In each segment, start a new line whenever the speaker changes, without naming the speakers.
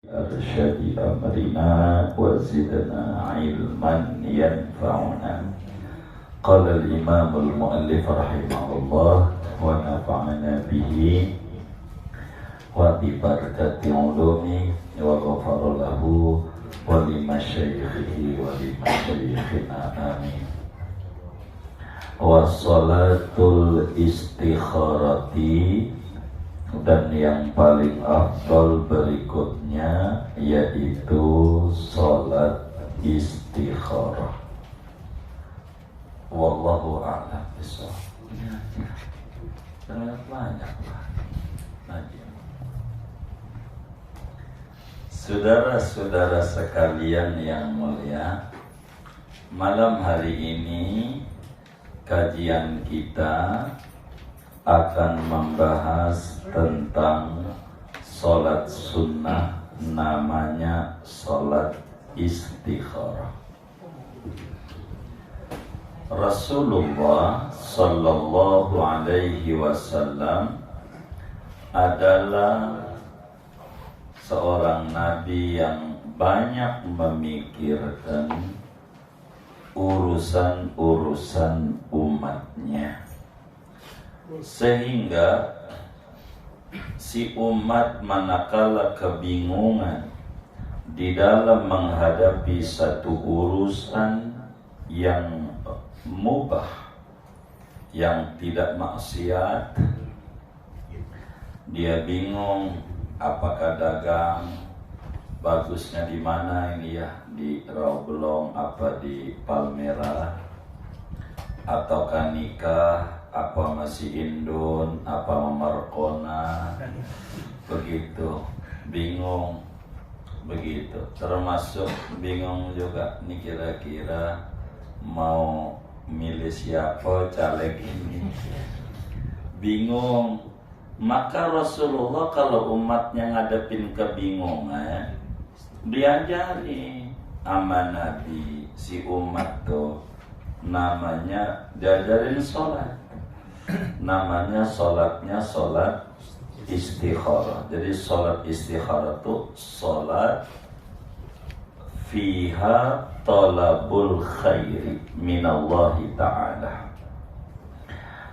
أرشد أمرنا وزدنا علما ينفعنا. قال الإمام المؤلف رحمه الله ونفعنا به وببركة علومه وغفر له ولمشايخه ولمشايخنا آمين. Wassalatul istikharati, dan yang paling afdal berikutnya yaitu salat istikharah. Wallahu a'lam bishawab. Banyak lagi. Saudara-saudara sekalian yang mulia, malam hari ini kajian kita akan membahas tentang sholat sunnah, namanya sholat istikharah. Rasulullah sallallahu alaihi wasallam adalah seorang nabi yang banyak memikirkan urusan-urusan umatnya, sehingga si umat manakala kebingungan di dalam menghadapi satu urusan yang mubah, yang tidak maksiat, dia bingung apakah dagang bagusnya di mana ini ya, di Rawbelong apa di Palmerah, ataukah nikah apa masih Indon apa Markona, begitu bingung begitu. Termasuk bingung juga nih, kira-kira mau milih siapa caleg ini, bingung. Maka Rasulullah kalau umatnya ngadepin kebingungan, diajari sama Nabi si umat tuh, namanya diajarin sholat, namanya sholatnya sholat istikharah. Jadi sholat istikharah tuh sholat fiha talabul khairi minallahi ta'ala.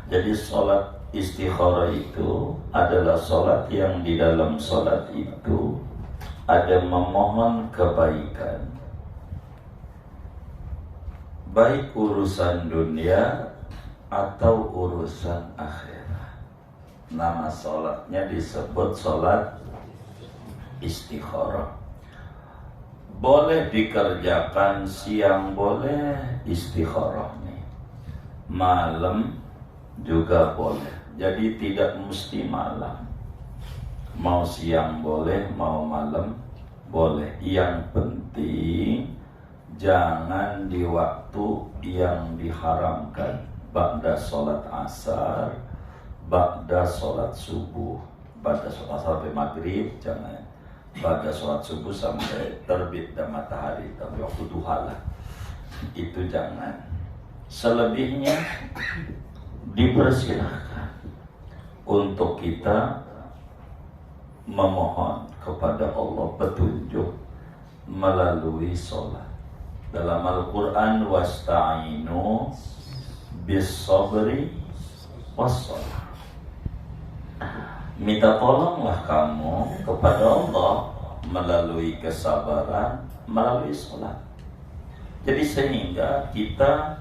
Jadi sholat istikharah itu adalah sholat yang di dalam sholat itu ada memohon kebaikan, baik urusan dunia atau urusan akhirat. Nama sholatnya disebut sholat istikharah. Boleh dikerjakan siang, boleh istikharah nih, malam juga boleh. Jadi tidak mesti malam, mau siang boleh, mau malam boleh. Yang penting jangan di waktu yang diharamkan, ba'da sholat asar, ba'da sholat subuh. Ba'da sholat asar sampai maghrib jangan, ba'da sholat subuh sampai terbit dan matahari, tapi waktu duha lah, itu jangan. Selebihnya dipersilahkan untuk kita memohon kepada Allah petunjuk melalui sholat. Dalam Al-Quran, wasta'inu bis-sabri was-sholat, minta tolonglah kamu kepada Allah melalui kesabaran, melalui sholat. Jadi sehingga kita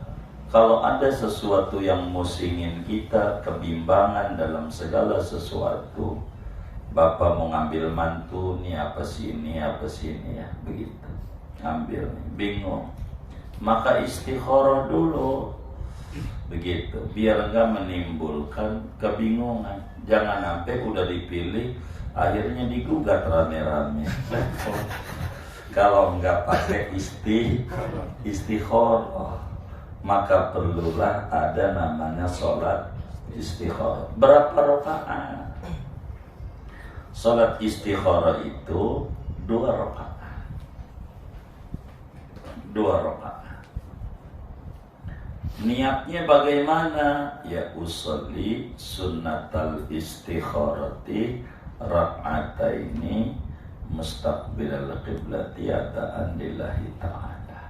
kalau ada sesuatu yang musingin kita, kebimbangan dalam segala sesuatu, bapak mau ngambil mantu nih, apa sih ini ya, begitu, ngambil nih, bingung, maka istikharah dulu, begitu, biar enggak menimbulkan kebingungan. Jangan sampai udah dipilih akhirnya digugat rame-rame. Kalau enggak pakai istikharah, maka perlulah ada namanya sholat istikharah. Berapa rakaat? Sholat istikharah itu 2 rakaat. 2 rakaat. Niatnya bagaimana? Ya usolli sunnatal istikharati rak'ataini mustaqbilal qiblati adaan lillahi ta'ala.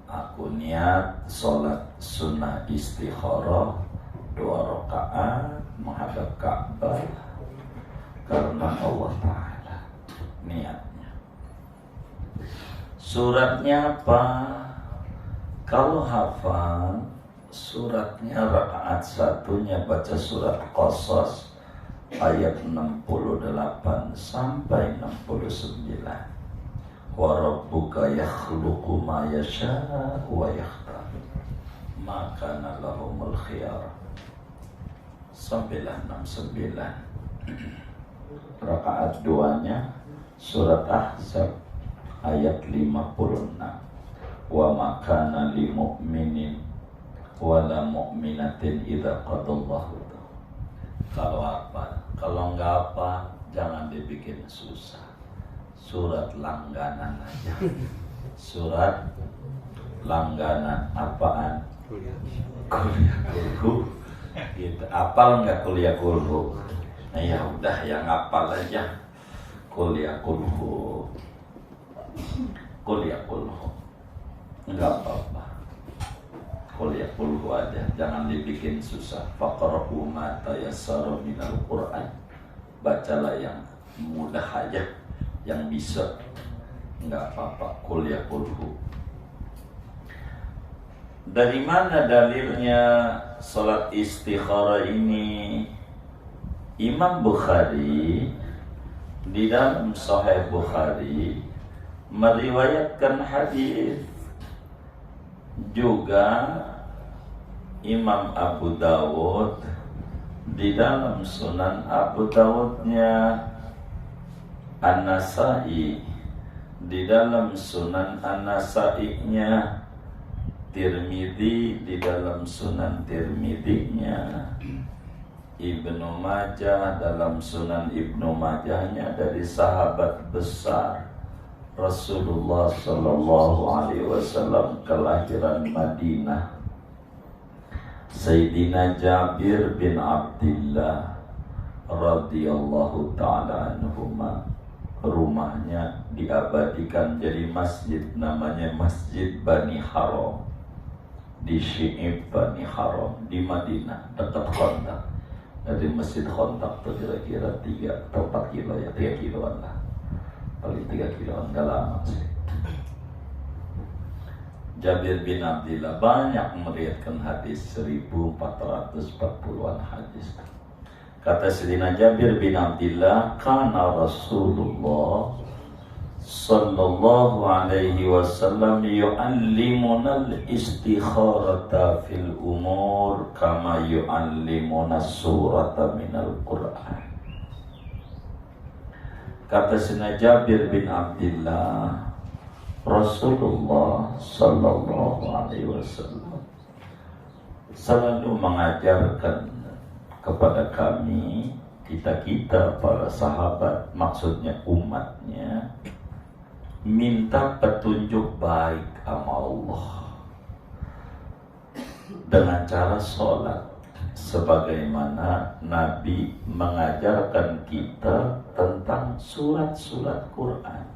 Aku niat sholat sunnah istikharah 2 rakaat menghadap Ka'bah karena Allah Ta'ala. Niatnya. Suratnya apa? Kalau hafal suratnya rakaat satunya baca surat Qasas ayat 68 sampai 69. Wa rabbuka yakhluqu ma yasha'u wa yakhtar ma kana lahumul khiyar sampailah 69. Rakaat duanya surat Ahzab ayat 56. Wa ma kana lil mu'minin wala mu'minatin idza qadallahu. Kalau apa? Kalau enggak apa, jangan dibikin susah. Surat langganan aja. Surat langganan apaan? Kuliah kulhu. Gitu. Apal enggak kuliah kulhu? Nah, ya udah yang apal aja. Kuliah kulhu. Kuliah kulhu. Enggak apa-apa. Kuliah kulhu aja, jangan dibikin susah. Faqra'u ma tayassara minal Qur'an. Bacalah yang mudah aja, yang bisa. Enggak apa-apa, kuliah kulhu. Dari mana dalilnya salat istikharah ini? Imam Bukhari di dalam Sahih Bukhari meriwayatkan hadis. Juga Imam Abu Dawud di dalam Sunan Abu Dawudnya, An-Nasai di dalam Sunan An-Nasainya, Tirmidzi di dalam Sunan Tirmidzinya, Ibnu Majah dalam Sunan Ibnu Majahnya dari sahabat besar Rasulullah sallallahu alaihi wasallam kelahiran Madinah, Sayyidina Jabir bin Abdullah radhiyallahu taala anhuma. Rumahnya diabadikan jadi masjid, namanya Masjid Bani Haram di Syi'ib Bani Haram di Madinah dekat Khandaq. Dari Masjid Khandaq itu kira-kira 3 atau 4 kilo ya, 3 kiloan lah. Paling 3 kiloan, gak lama sih. Jabir bin Abdullah banyak meriwayatkan hadis, 1440-an hadis. Kata Sayyidina Jabir bin Abdullah, kana Rasulullah sallallahu alaihi wasallam yu'allimuna al-istikharata fil umur kama yu'allimuna surata minal Qur'an. Kata Sayyidina Jabir bin Abdullah, Rasulullah sallallahu alaihi wasallam selalu mengajarkan kepada kami, kita para sahabat, maksudnya umatnya, minta petunjuk baik sama Allah dengan cara sholat. Sebagaimana Nabi mengajarkan kita tentang surat-surat Quran.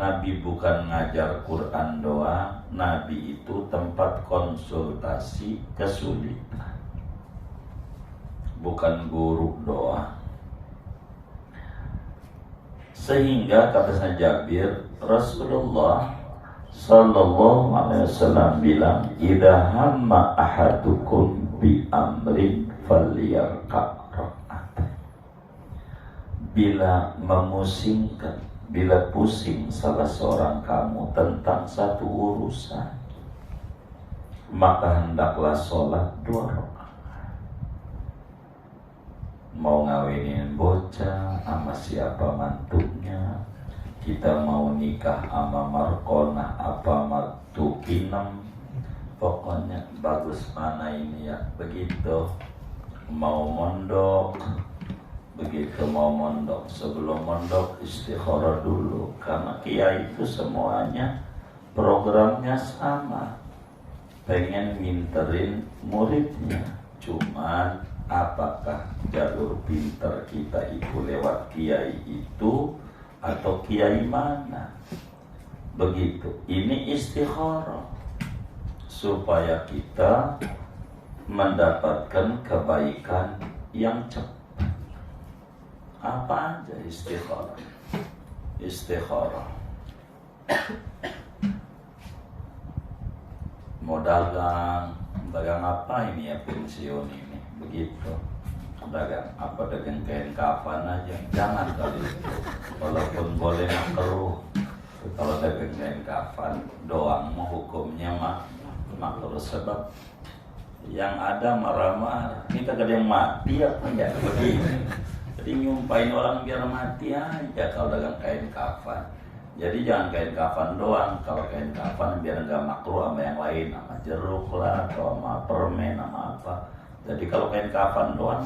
Nabi bukan ngajar Quran doang, Nabi itu tempat konsultasi kesulitan, bukan guru doang. Sehingga kata saya Jabir, Rasulullah sallallahu alaihi wasallam bilang, idza hamma ahadukum bi amrin falyarka rakaat. Bila memusingkan, bila pusing salah seorang kamu tentang satu urusan, maka hendaklah sholat 2 rakaat. Mau ngawinin bocah sama siapa mantunya, kita mau nikah sama markonah apa martu pinem, pokoknya bagus mana ini ya, begitu mau mondok, begitu mau mondok, sebelum mondok istikharah dulu, karena kiai itu semuanya programnya sama, pengen minterin muridnya. Cuman apakah jalur pinter kita itu lewat kiai itu atau kiai mana. Begitu. Ini istikharah supaya kita mendapatkan kebaikan yang cepat. Apa aja istikharah? Istikharah. Mau dagang apa ini ya, pensiun ini, begitu. Dagang apa, dagang kain kafan aja, jangan kali itu. Walaupun boleh makruh. Kalau dagang kain kafan doang mau hukumnya makruh, sebab yang ada marah-marah. Ini kagak ada yang mati apa ya, begini. Jadi nyumpahin orang biar mati aja kalau dagang kain kafan. Jadi jangan kain kafan doang. Kalau kain kafan biar nggak makruh sama yang lain, sama jeruk lah, atau sama permen, sama apa. Jadi kalau kain kafan doang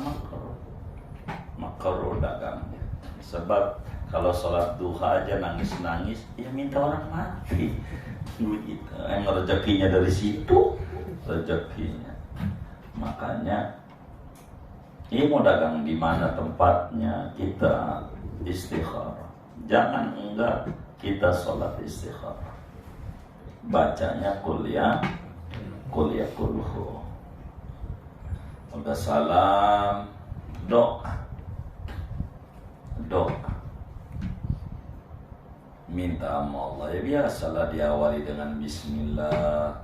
makruh dagangnya. Sebab kalau sholat duha aja nangis-nangis, ya minta orang mati. Begitu. Emang rezekinya dari situ, rezekinya. Makanya ini mau dagang di mana tempatnya, kita istikharah. Jangan enggak kita sholat istikharah. Bacanya kuliah kulhu. Udah salam, doa. Minta sama Allah. Ya biasalah diawali dengan bismillah,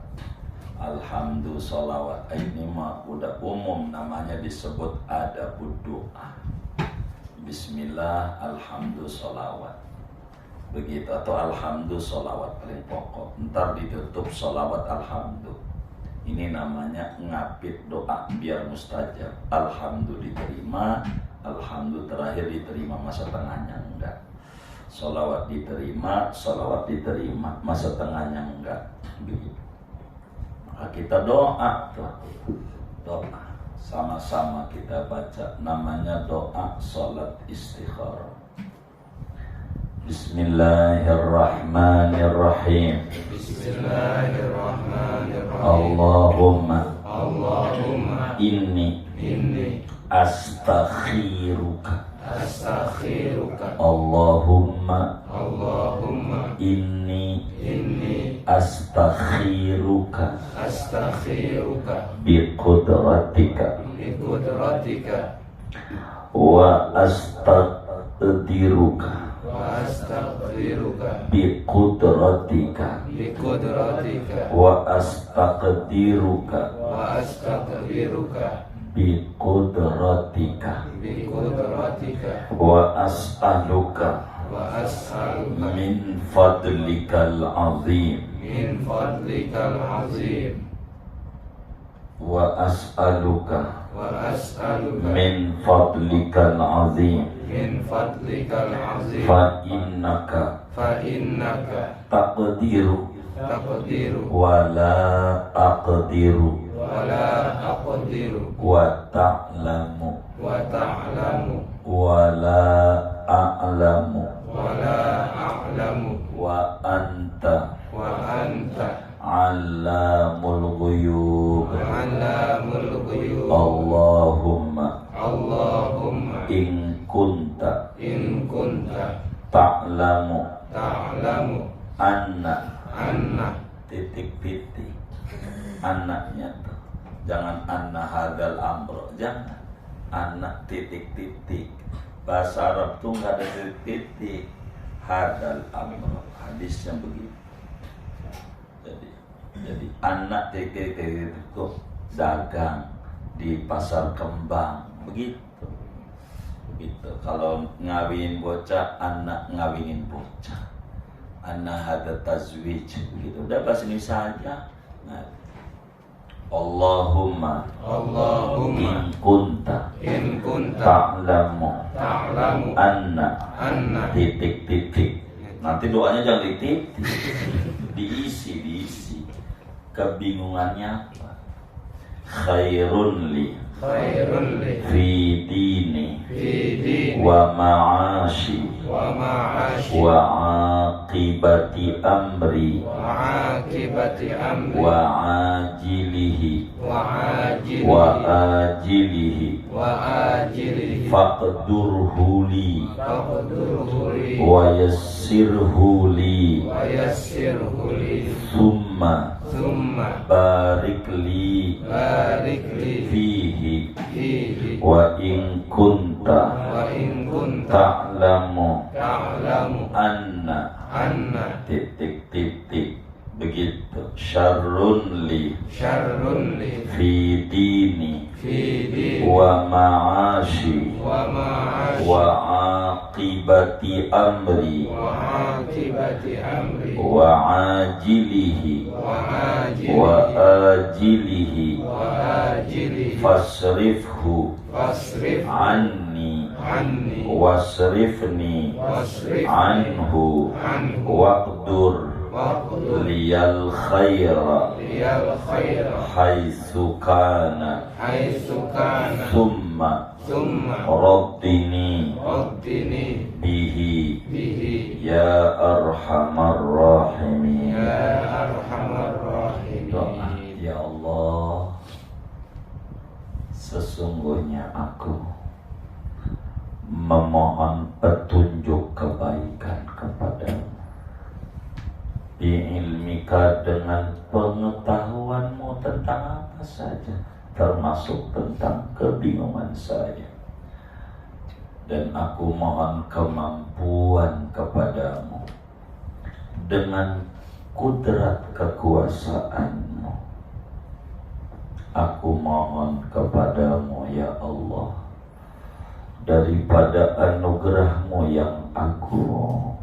alhamdulillah, sholawat. Ini mah udah umum, namanya disebut adabud doa. Bismillah, alhamdulillah, sholawat. Begitu, atau alhamdulillah, sholawat paling pokok. Ntar ditutup sholawat alhamdulillah. Ini namanya ngapit doa biar mustajab. Alhamdulillah diterima, alhamdulillah terakhir diterima, masa tengahnya enggak. Sholawat diterima, masa tengahnya enggak. Begitu. Maka kita doa tuh. Doa. Sama-sama kita baca, namanya doa sholat istikharah. Bismillahirrahmanirrahim. Allahumma inni astakhiruka. Allahumma inni astakhiruka biqudratika wa astaqdiruka biqudratika wa astaqdiruka biqudratika wa as'aluka min fadlikal azim wa as'aluka min fadlikal azim fa innaka taqdiru wa la aqdiru wa ta'lamu wa la a'lamu wa anta allamul ghuyub. Allahumma in kunta ta'lamu anna titik-titik anaknya tuh. Jangan anna hadal amro, jangan anak titik-titik. Bahasa Arab tuh nggak ada titik-titik. Hadal amro, hadisnya begitu. Jadi anak titik-titik itu dagang di pasar kembang, begitu. Kalau ngawinin bocah, anak ngawinin bocah. Anak hada tazwij, begitu. Udah bahasa Indonesia aja. Nah, Allahumma in kunta ta'lamu anna titik-titik. Nanti doanya jangan titik, diisi. Kebingungannya apa? Khairun li fi dini wa ma'ashi
ومعاشي
وعاقبة أمري
وعاقبة أمري
وعاجله
وعاجله
وآجله
وآجله
فاقدره لي
فاقدره لي
ويسره لي
ويسره لي
ثم بارك لي
بارك لي
فيه
فيه
وإن كنت تعلم أن titik begitu syarrun li fi dini wa ma'ashi wa aqibati amri wa ajilihi wa ajilihi fasrifhu anni wasrifni anhu waqdur liyal khaira haitsu kana thumma raddini bihi ya arhamar rahimin. Doa, ya Allah, sesungguhnya aku memohon petunjuk kebaikan kepadamu, bi'ilmika dengan pengetahuanmu tentang apa saja, termasuk tentang kebingungan saya. Dan aku mohon kemampuan kepadamu dengan kudrat kekuasaanmu. Aku mohon kepadamu ya Allah, daripada anugerahmu yang agung,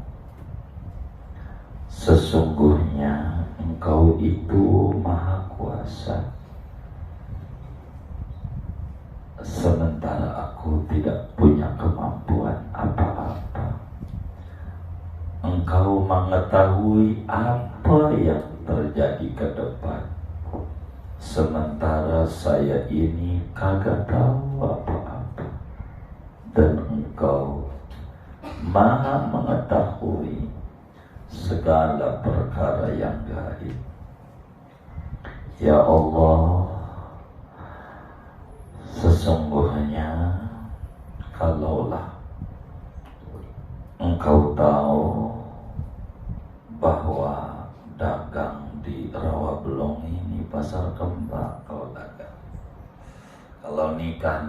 sesungguhnya Engkau itu Maha Kuasa, sementara aku tidak punya kemampuan apa-apa. Engkau mengetahui apa yang terjadi ke depan, sementara saya ini kagak tahu apa-apa. Dan Engkau Maha mengetahui segala perkara yang gaib. Ya Allah, sesungguhnya kalaulah Engkau tahu bahwa dagang di Rawabelong ini pasar kembang, kalau dagang, kalau nikah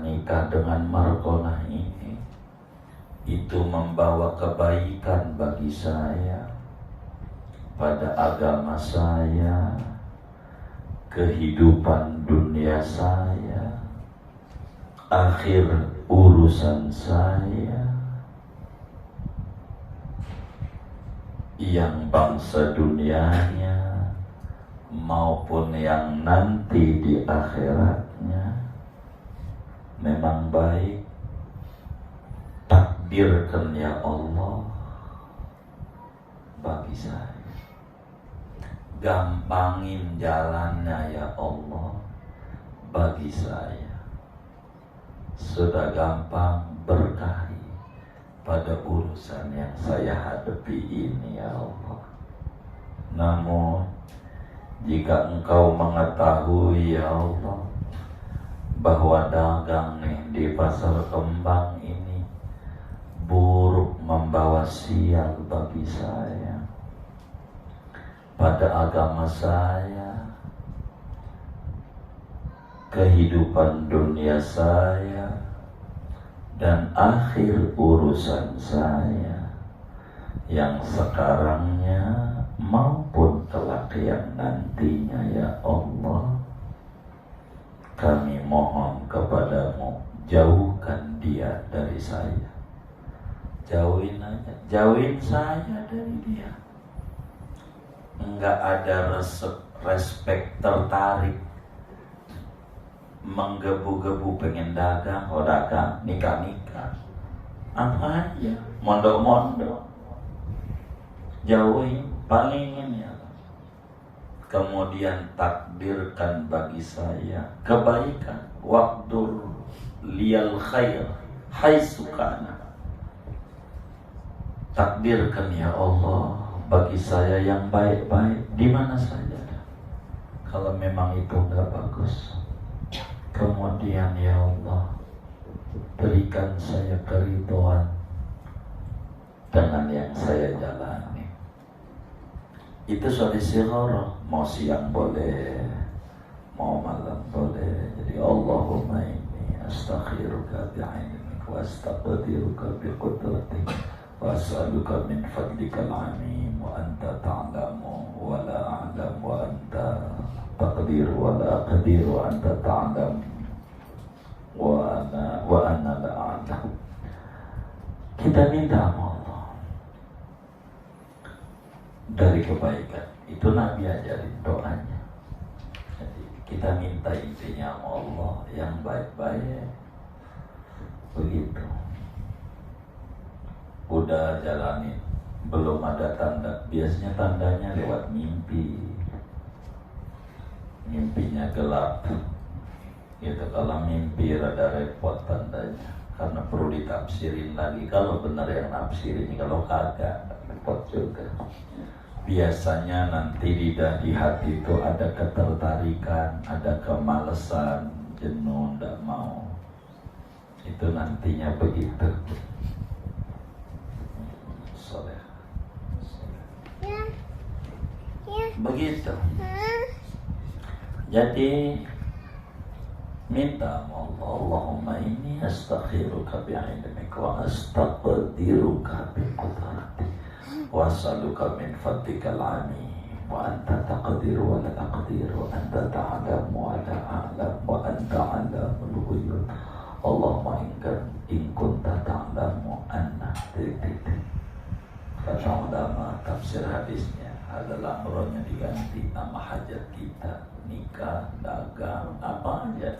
dengan Markonah ini, itu membawa kebaikan bagi saya, pada agama saya, kehidupan dunia saya, akhir urusan saya, yang bangsa dunianya maupun yang nanti di akhiratnya, memang baik. Takdirkan ya Allah bagi saya, gampangin jalannya ya Allah bagi saya. Sudah gampang, berkahi pada urusan yang saya hadapi ini ya Allah. Namun jika Engkau mengetahui ya Allah bahwa dagang nih di pasar kembang ini buruk, membawa sial bagi saya, pada agama saya, kehidupan dunia saya, dan akhir urusan saya, yang sekarangnya maupun kelak yang nantinya ya Allah, kami mohon kepadamu, jauhkan dia dari saya. Jauhin aja, jauhin saya dari dia. Enggak ada respek tertarik, menggebu-gebu pengen dagang, oh dagang, nikah-nikah, apa aja, mondok-mondok, jauhin, palingin ya. Kemudian takdirkan bagi saya kebaikan, waqdur liyal khair haitsu kana. takdirkan ya Allah bagi saya yang baik-baik di mana saja. Kalau memang itu enggak bagus, kemudian ya Allah berikan saya keridhaan dengan yang saya jalani. Itu suatu istikharah. Mau siang boleh, mau malam boleh. Jadi Allahumma inni astakhiruka bi'ilmik wa astaqdiruka biqudratik wa as'aluka min fadlikal amin wa anta ta'lamu wa la a'lam wa anta taqdiru wa la aqdiru wa anta ta'lam wa ana la a'lam. Kita minta sama Allah dari kebaikan. Itu Nabi ajarin doanya. Jadi kita minta intinya sama Allah yang baik-baik. Begitu. Udah jalanin, belum ada tanda. Biasanya tandanya lewat mimpi. Mimpinya gelap. Gitu, kalau mimpi rada repot tandanya. Karena perlu ditafsirin lagi. Kalau benar yang nafsirin, kalau kagak repot juga. Biasanya nanti di hati itu ada ketertarikan, ada kemalasan, jenuh, tidak mau. Itu nantinya begitu. Begitu. Jadi minta Allah, Allahumma inni astakhiruka bi'ilmik wa astaqdiruka biqudratik wa as'aluka min fadlikal amin wa anta taqdiru wa la aqdiru anta ta'lamu wa la a'lam wa anta 'alamul ghuyub. Allahumma in kunta ta'lamu anna titik. Kata ulama tafsir hadisnya adalah amronya diganti nama hajat kita, nikah, dagang, apa aja.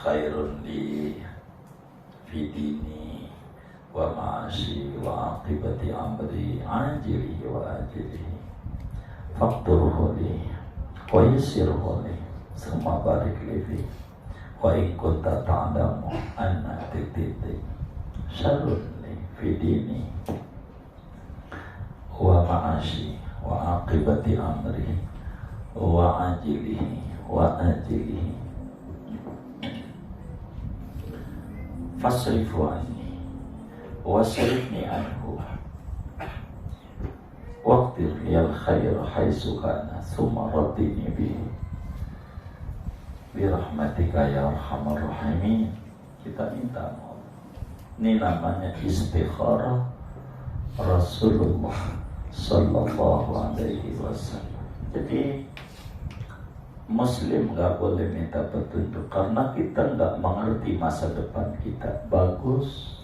Khairun li fidini wa ma'ashi wa aqibati amri ajili wa ajili faqturhu li wa yassirhu li summa barik li fi wa in kunta ta'lamu anna titik syarrun li fidini wa ma'ashi wa aqibati amri wa ajilihi wa ajilihi fasrifu anni wasrifni anhu waqtir liyal khair haitsu kana thumma raddini bihi birahmatika ya arhamar rahimin. Kita minta Allah. Ini namanya istikharah Rasulullah sallallahu alaihi wasallam. Jadi Muslim nggak boleh minta petunjuk karena kita nggak mengerti masa depan kita bagus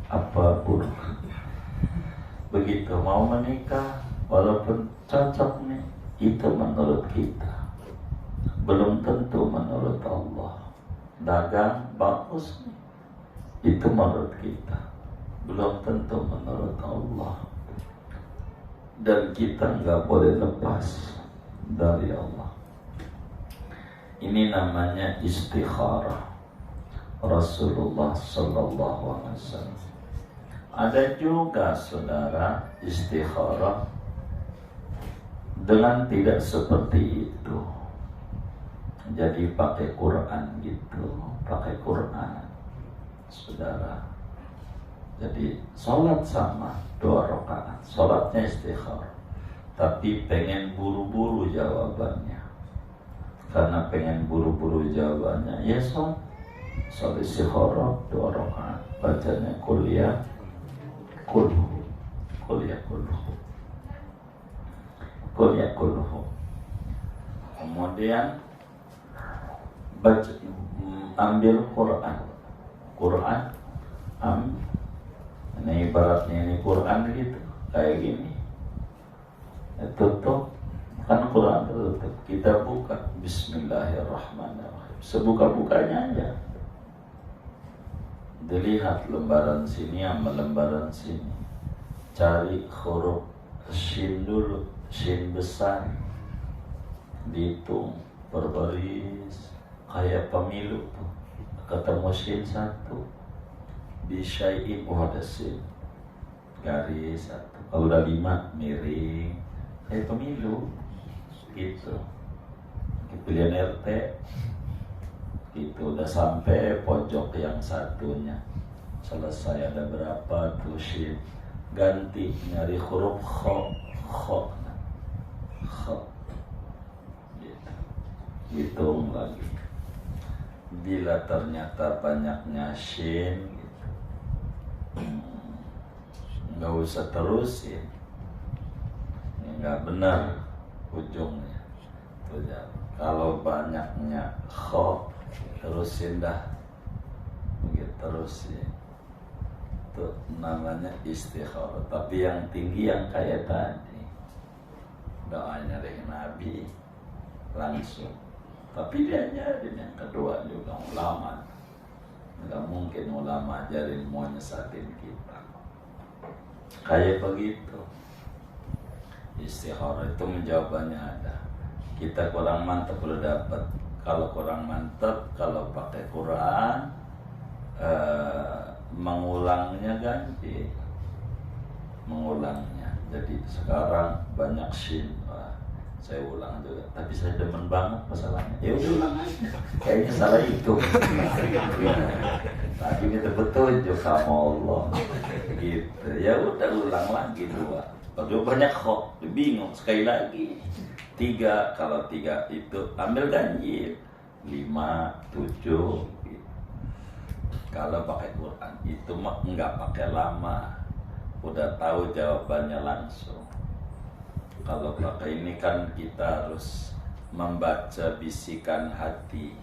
apa buruk. Begitu mau menikah, walaupun cocok nih, itu menurut kita, belum tentu menurut Allah. Dagang bagus nih, itu menurut kita, belum tentu menurut Allah. Dan kita nggak boleh lepas dari Allah. Ini namanya istikharah Rasulullah sallallahu alaihi wasallam. Ada juga saudara istikharah dengan tidak seperti itu. Jadi pakai Quran gitu, pakai Quran, saudara. Jadi sholat sama 2 rakaat, sholatnya istikharah, tapi pengen buru-buru jawabannya. Karena pengen buru-buru jawabannya, ya sholat istikharah 2 rakaat, bacanya kuliah kulhu. Kemudian baca, ambil Quran, ini ibaratnya ini Quran gitu, kayak gini, tutup, kan Quran tutup, kita buka, Bismillahirrahmanirrahim, sebuka-bukanya aja, dilihat lembaran sini sama lembaran sini, cari huruf shin dulu, shin besar, dihitung per baris, kayak pemilu tuh, ketemu shin 1, bisyai'in, ada shin, garis satu. Kalau udah 5 miring, kayak pemilu gitu. Pilihan RT itu udah sampai pojok yang satunya selesai, ada berapa tuh sheet, ganti nyari huruf kho gitu. Hitung lagi, bila ternyata banyaknya shin gitu, nggak usah terusin, nggak benar ujungnya tuh. Kalau banyaknya kho, terusin dah, begitu terusin. Itu namanya istikharah. Tapi yang tinggi yang kayak tadi, doanya dari Nabi langsung. Tapi dia ajarin yang kedua juga ulama. Nggak mungkin ulama ajarin mau nyesatin kita. Kayak begitu. Istikharah itu menjawabannya ada. Kita kurang mantap udah dapat. Kalau kurang mantap, kalau pakai Quran, mengulangnya ganti, mengulangnya. Jadi sekarang banyak shin, saya ulang juga. Tapi saya demen banget masalahnya. Ya udah ulang aja. Kayaknya salah itu. Tadi kita petunjuk sama Allah. Gitu. Ya udah ulang lagi 2. Kalau banyak kok, bingung sekali lagi. 3, kalau 3 itu ambil ganjil 5, 7 gitu. Kalau pakai Quran itu mah enggak pakai lama, udah tahu jawabannya langsung. Kalau pakai ini kan kita harus membaca bisikan hati,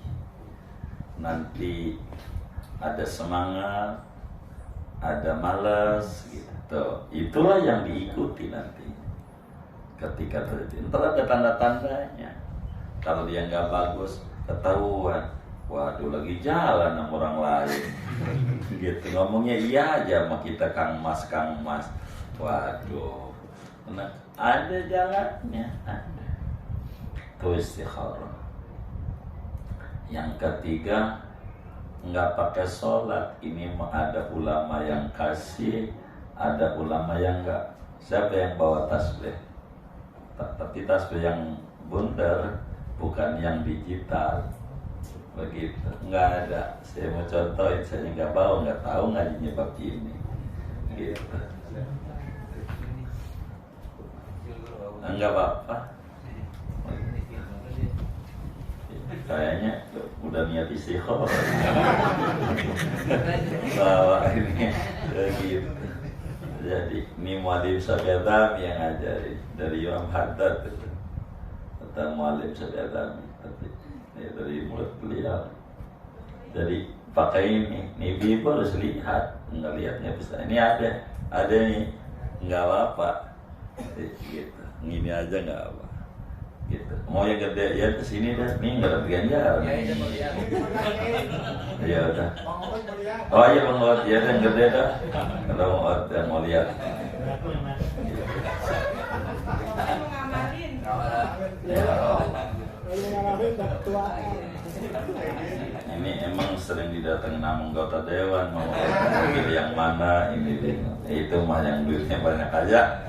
nanti ada semangat, ada malas gitu. Itulah yang diikuti nanti. Ketika terjadi, ntar ada tanda-tandanya. Kalau dia nggak bagus, ketahuan. Waduh, lagi jalan sama orang lain. Gitu, ngomongnya iya aja sama kita, Kang Mas. Waduh, nah, ada jalannya, ada. Itu istikharah. Yang ketiga, nggak pakai sholat. Ini ada ulama yang kasih, ada ulama yang nggak. Siapa yang bawa tasbih? Tapi tasbih yang bundar, bukan yang digital. Begitu, nggak ada. Saya mau contohin, saya nggak bawa, nggak tahu ngajinya bab ini. Gitu. Nggak apa-apa. Kayaknya udah niat istikharah. Bawa ini, gitu. Jadi ini Mu'alim Sabiadami yang ngajarin dari Imam Haddad itu. Kata Mu'alim Sabiadami dari mulut beliau. Jadi pakai ini Bibo harus lihat, nggak lihatnya bisa. Ini ada nih, nggak apa-apa. Gitu, ini aja nggak apa. Gitu. Mau yang gede ya kesini dah, nih nggak ada ganjaran. Ya udah. Oh iya Bang Ot, ya yang gede dah. Kalau mau yang mau lihat. Ini emang sering didatengin sama anggota dewan, mau pilih yang mana ini itu mah yang duitnya banyak aja.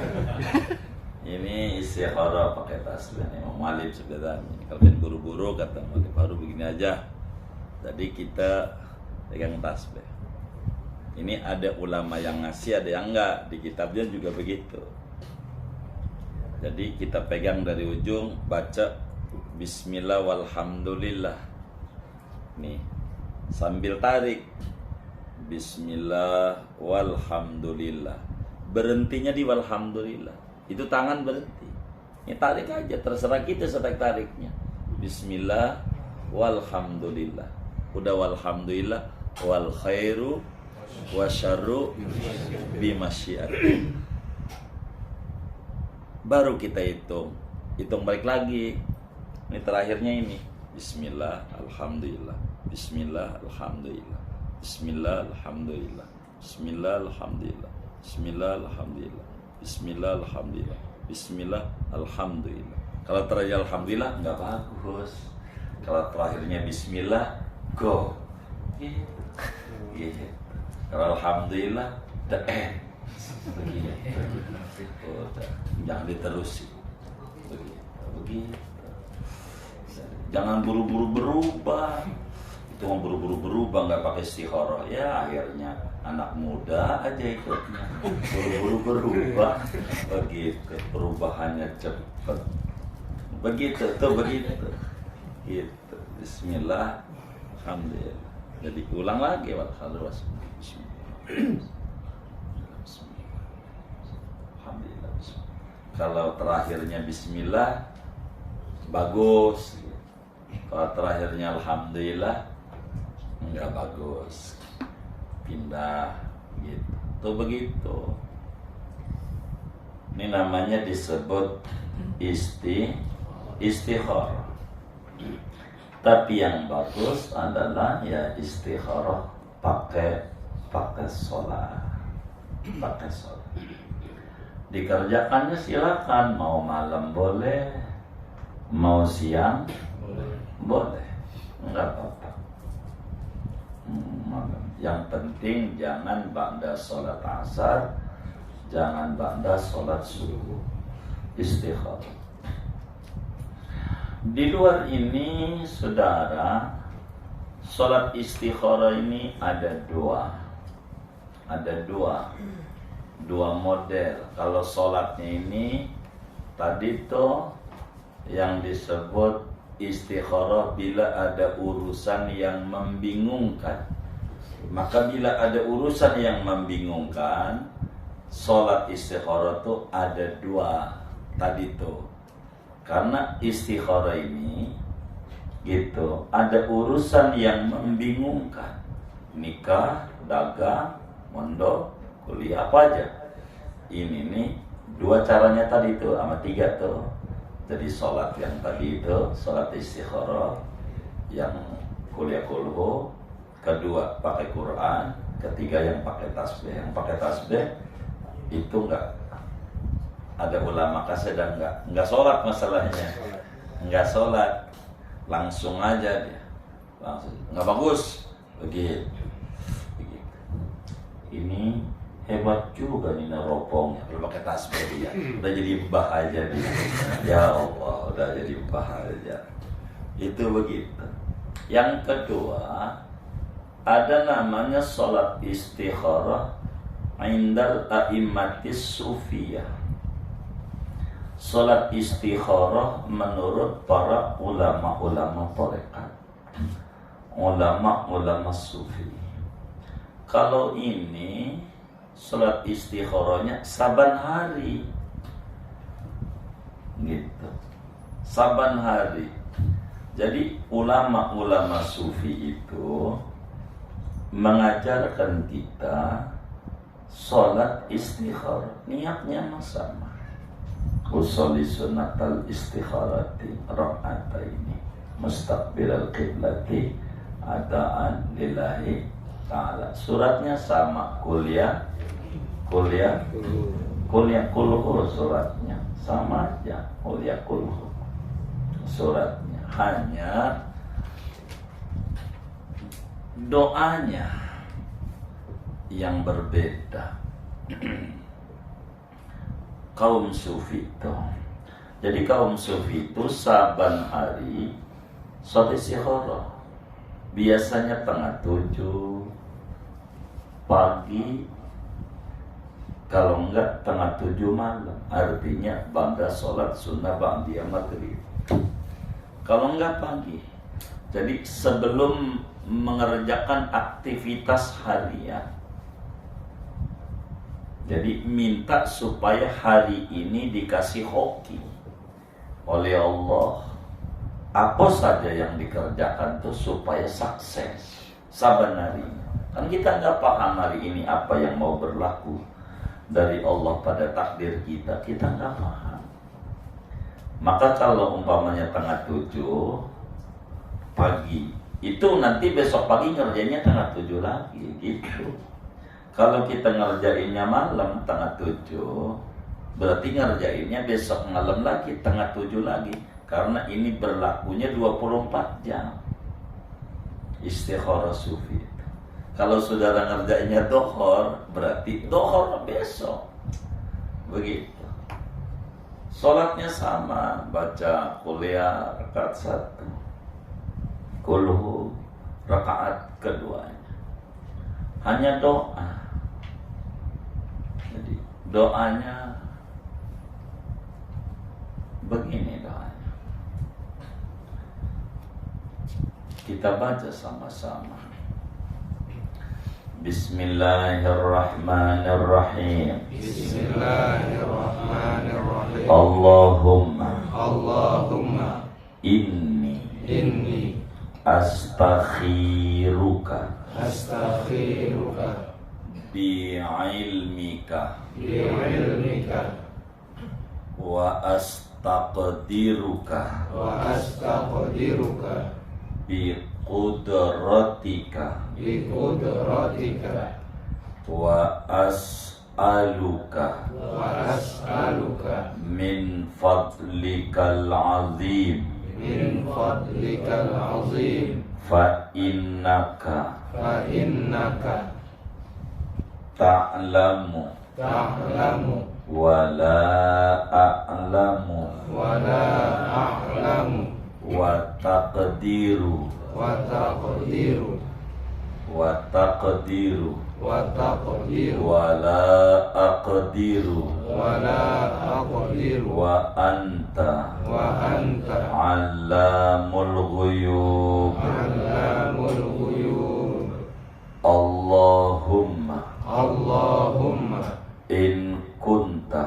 Ini istikharah pakai tasbih nih, Mu'alim sebenarnya. Kalau kan buru-buru kata Mu'alim baru begini aja. Jadi kita pegang tasbih. Ini ada ulama yang ngasih, ada yang enggak. Di kitabnya juga begitu. Jadi kita pegang dari ujung, baca Bismillah walhamdulillah. Nih, sambil tarik Bismillah walhamdulillah. Berhentinya di walhamdulillah. Itu tangan berhenti. Ini tarik aja, terserah kita tariknya. Bismillah walhamdulillah. Udah walhamdulillah wal khairu wasyarru bimasyiati. Baru kita hitung balik lagi. Ini terakhirnya ini. Bismillah alhamdulillah. Bismillah alhamdulillah. Bismillah alhamdulillah. Bismillah alhamdulillah. Bismillah alhamdulillah. Bismillah alhamdulillah. Bismillah alhamdulillah. Kalau terakhir alhamdulillah nggak bagus. Kalau terakhirnya Bismillah go. Gitu. Kalau alhamdulillah Begitu. Jangan diterusin. Begitu. Jangan buru-buru berubah. Itu mau buru-buru berubah nggak pakai istikharah, ya akhirnya anak muda aja ikutnya. Buru-buru berubah. Begitu. Perubahannya cepat. Begitu tuh begitu. Gitu. Bismillah. Alhamdulillah. Jadi ulang lagi Bismillah. Alhamdulillah. Kalau terakhirnya Bismillah bagus. Kalau terakhirnya Alhamdulillah enggak bagus. Pindah gitu. Tuh begitu. Ini namanya disebut istikharah. Tapi yang bagus adalah ya istikharah pakai sholat. Pakai sholat. Dikerjakannya silakan, mau malam boleh, mau siang boleh, enggak apa-apa. Yang penting jangan ba'da sholat asar, jangan ba'da sholat subuh. Istikharah. Di luar ini, saudara, sholat istikharah ini ada dua model. Kalau sholatnya ini tadi tuh yang disebut istikharah bila ada urusan yang membingungkan. Maka bila ada urusan yang membingungkan, sholat istikharah tuh ada dua tadi tuh. Karena istikharah ini gitu, ada urusan yang membingungkan. Nikah, dagang, mondok, kuliah, apa aja. Ini nih dua caranya tadi tuh sama tiga tuh. Jadi sholat yang tadi itu, sholat istikharah, yang kuliah kulhu, kedua pakai Quran, ketiga yang pakai tasbih. Yang pakai tasbih itu enggak ada ulama sedang enggak sholat masalahnya, enggak sholat, langsung aja dia, langsung enggak bagus, begitu. Ini hebat juga nih neropongnya, kalau pakai tasbih dia, udah jadi mbah aja dia, ya Allah, udah jadi mbah aja. Itu begitu. Yang kedua, ada namanya sholat istikharah indal a'immatis sufiyah. Sholat istikharah menurut para ulama-ulama tarekat, ulama-ulama sufi. Kalau ini sholat istikharahnya saban hari, gitu, saban hari. Jadi ulama-ulama sufi itu mengajarkan kita sholat istikharah, niatnya sama. Usolli sunnatal istikharati rak'ataini mustaqbilal qiblati adaan lillahi ta'ala. Suratnya sama, kuliah kulhu, suratnya sama aja, kuliah kulhu suratnya, hanya doanya yang berbeda. Kaum sufi itu, jadi kaum sufi itu saban hari sholat istikharah, biasanya 6:30 pagi, kalau enggak 6:30 malam, artinya ba'da sholat sunnah ba'diyah maghrib, kalau enggak pagi. Jadi sebelum mengerjakan aktivitas harian, jadi minta supaya hari ini dikasih hoki oleh Allah, apa saja yang dikerjakan tuh supaya sukses saban harinya. Kan kita nggak paham hari ini apa yang mau berlaku dari Allah pada takdir kita nggak paham. Maka kalau umpamanya 6:30 pagi, itu nanti besok pagi ngerjainnya 6:30 lagi, gitu. Kalau kita ngerjainnya malam 6:30, berarti ngerjainnya besok malam lagi 6:30 lagi. Karena ini berlakunya 24 jam istikharah sufi. Kalau saudara ngerjainnya dohor, berarti dohor besok. Begitu. Sholatnya sama, baca kuliah rakaat 1, kulhu rakaat keduanya. Hanya doa. Jadi doanya begini doanya. Kita baca sama-sama. Bismillahirrahmanirrahim.
Bismillahirrahmanirrahim.
Allahumma inni astakhiruka bi'ilmika wa astaqdiruka biqudratika wa as'aluka min fadlikal azim fa innaka ta'lamu wa la a'lamu wa taqdiru wa la aqdiru wa anta 'allamul ghuyub. Allahumma in kunta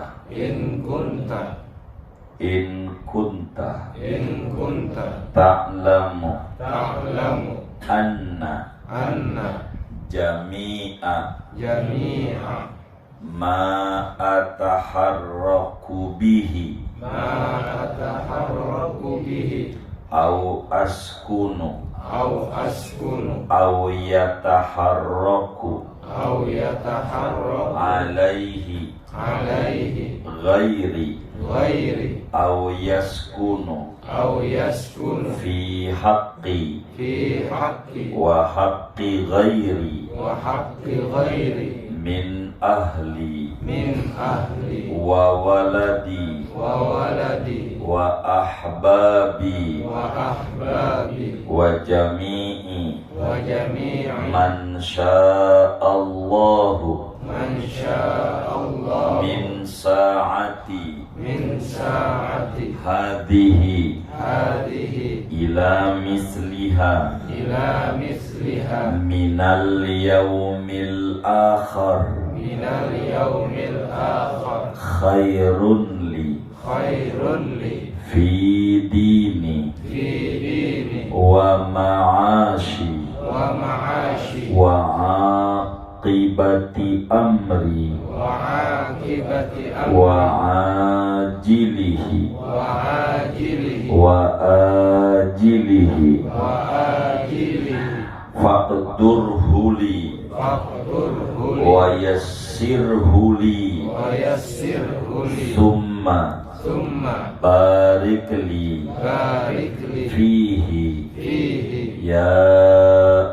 ta'lamu anna jami'a ma ataharraku bihi au askunu au yataharraku alaihi ghairi au yaskunu fi haqqi wa haqqi ghairi min ahli wa waladi wa ahbabi wa jami'i man sya'allahu min sa'ati hadhihi ila misliha minal yaumil akhar khairun li fi dini wa ma'ashi wa aqibati amri wa ajilihi wa ajilihi faqdurhu li wa yassirhu li summa barik li fihi ya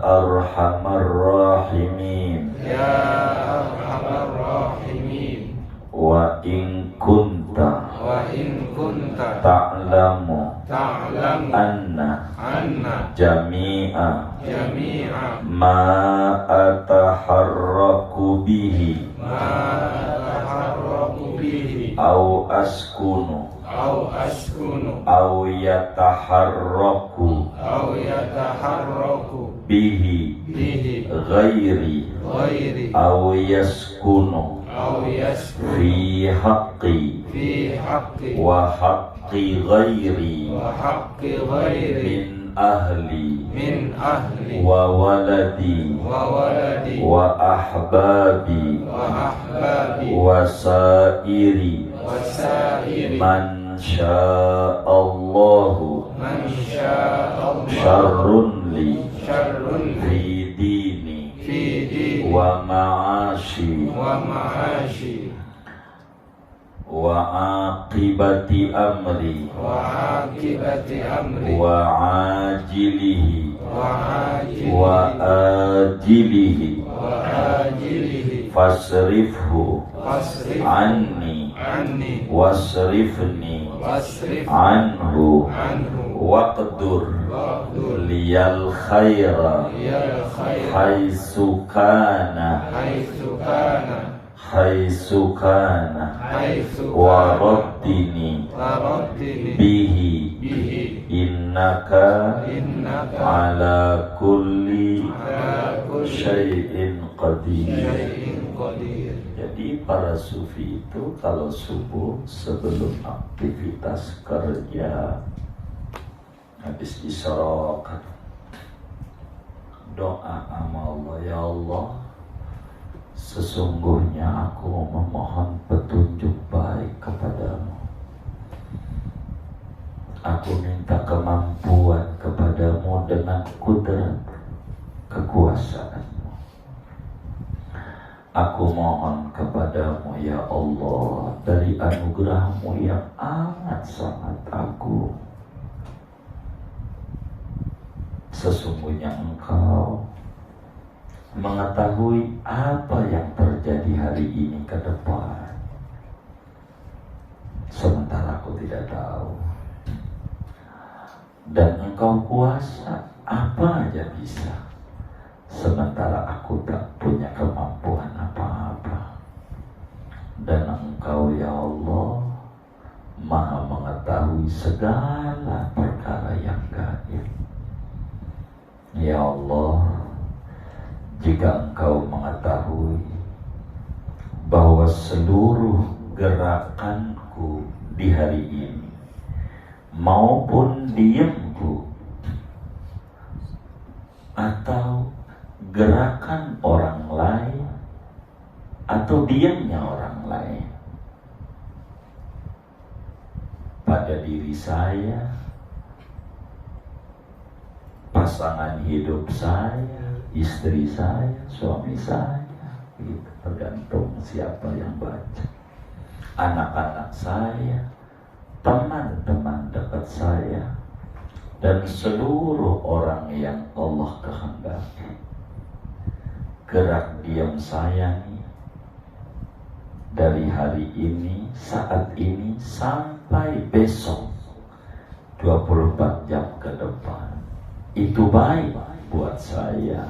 arhamar rahimin. Wa in kunta ta'lamu anna jami'a ma ataharraku bihi au askunu au yataharraku bihi ghairi au yaskunu fi haqqi wa haqqi ghairi min ahli wa waladi wa ahbabi wa sairi man sya'allahu syarrun li fi dini wa ma'ashi wa aqibati amri wa ajilihi wa ajilihi fasrifhu anni wasrifni anhu waqdur liyal khaira haitsu kana waraddini bihi innaka ala kulli syai'in qadir. Jadi para sufi itu kalau subuh sebelum aktivitas kerja, habis isyraq, doa sama Allah, ya Allah, sesungguhnya aku memohon petunjuk baik kepadamu. Aku minta kemampuan kepadamu dengan kudrat kekuasaanmu. Aku mohon kepadamu ya Allah dari anugerahmu yang amat sangat agung. Sesungguhnya Engkau mengetahui apa yang terjadi hari ini ke depan, sementara aku tidak tahu. Dan Engkau kuasa apa aja bisa, sementara aku tak punya kemampuan apa-apa. Dan Engkau ya Allah Maha mengetahui segala perkara yang gaib. Ya Allah, jika Engkau mengetahui bahwa seluruh gerakanku di hari ini maupun diamku atau gerakan orang lain atau diamnya orang lain pada diri saya, pasangan hidup saya, istri saya, suami saya, gitu, tergantung siapa yang baca, anak-anak saya, teman-teman dekat saya, dan seluruh orang yang Allah kehendaki. Gerak diam saya nih dari hari ini, saat ini sampai besok 24 jam ke depan, itu baik buat saya.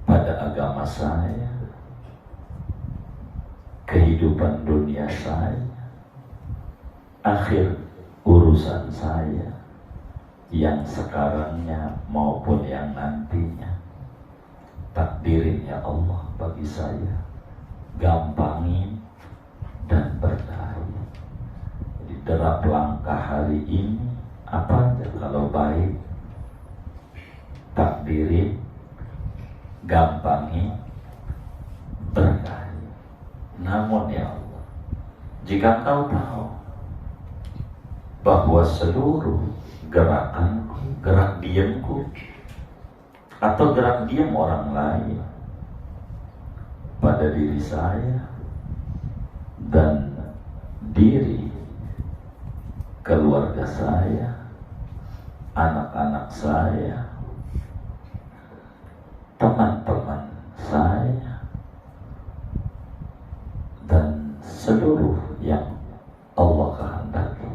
Pada agama saya, kehidupan dunia saya, akhir urusan saya, yang sekarangnya maupun yang nantinya, takdirin ya Allah bagi saya, gampangin dan berkahi. Jadi derap langkah hari ini, apa aja kalau baik, takdirin, gampangin, berkahi. Namun ya Allah, jika Engkau tahu bahwa seluruh gerakanku, gerak diamku, atau gerak diam orang lain pada diri saya dan diri keluarga saya, anak-anak saya, teman-teman saya, dan seluruh yang Allah kehendaki,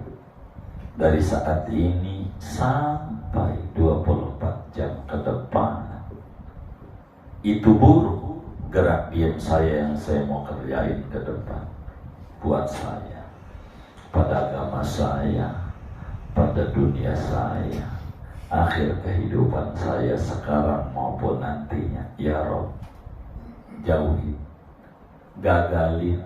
dari saat ini sampai 24 jam ke depan, itu buruk gerak diam saya yang saya mau kerjain ke depan buat saya, pada agama saya, pada dunia saya, akhir kehidupan saya sekarang maupun nantinya. Ya Rob, jauhin, gagalin,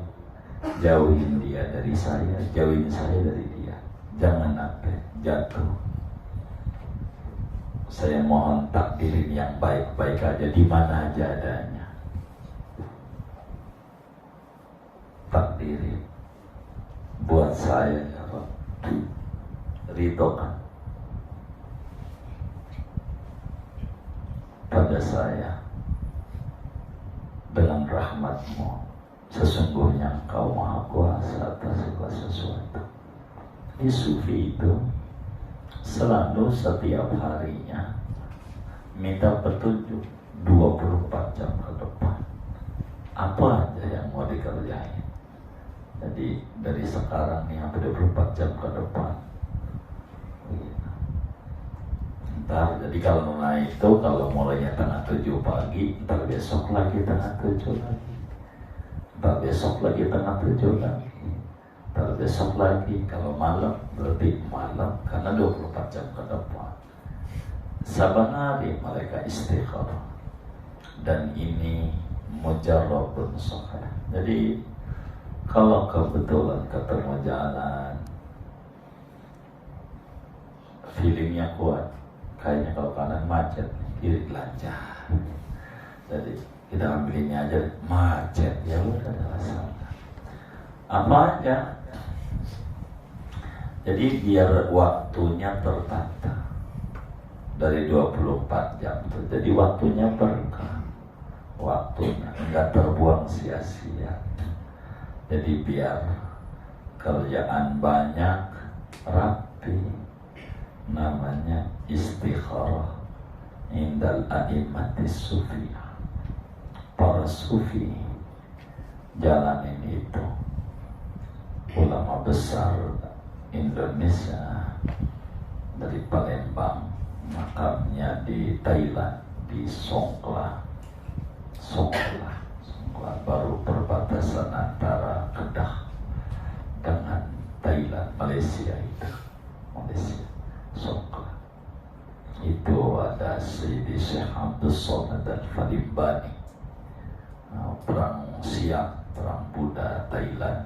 jauhin dia dari saya, jauhin saya dari dia, jangan sampai jatuh. Saya mohon takdirin yang baik-baik aja, di mana aja adanya. Takdirin buat saya ya Rob, ridhokan pada saya dengan rahmat-Mu. Sesungguhnya Engkau Maha Kuasa atas segala sesuatu. Di sufi itu selalu setiap harinya minta petunjuk 24 jam ke depan. Apa aja yang mau dikerjain. Jadi dari sekarang nih sampai 24 jam ke depan. Ntar, jadi kalau mulai itu, kalau mulainya tengah 7 pagi, ntar besok lagi tengah 7 lagi. Ntar besok lagi tengah 7 lagi. Ntar besok lagi, kalau malam, berarti malam, karena 24 jam ke depan. Saban hari mereka istikharah. Dan ini mujarrabun sahih. Jadi kalau kebetulan ketemu jalan, feelingnya kuat, kayaknya kalau kanan macet, kiri lancar. Jadi kita ambil ini aja, macet, ya udah ada masalah. Apa aja. Jadi biar waktunya tertata dari 24 jam itu. Jadi waktunya berkah. Waktunya enggak terbuang sia-sia. Jadi biar kerjaan banyak, rapi. Namanya istikharah indal a'immatis sufiyah. Para sufi jalanin itu. Ulama besar Indonesia dari Palembang, makamnya di Thailand, di Songkhla, baru perbatasan antara Kedah dengan Thailand, Malaysia itu, Songkhla. Itu ada Sayyidi Syekh Abdul Somad Al-Falimbani, perang siang, perang Buddha Thailand,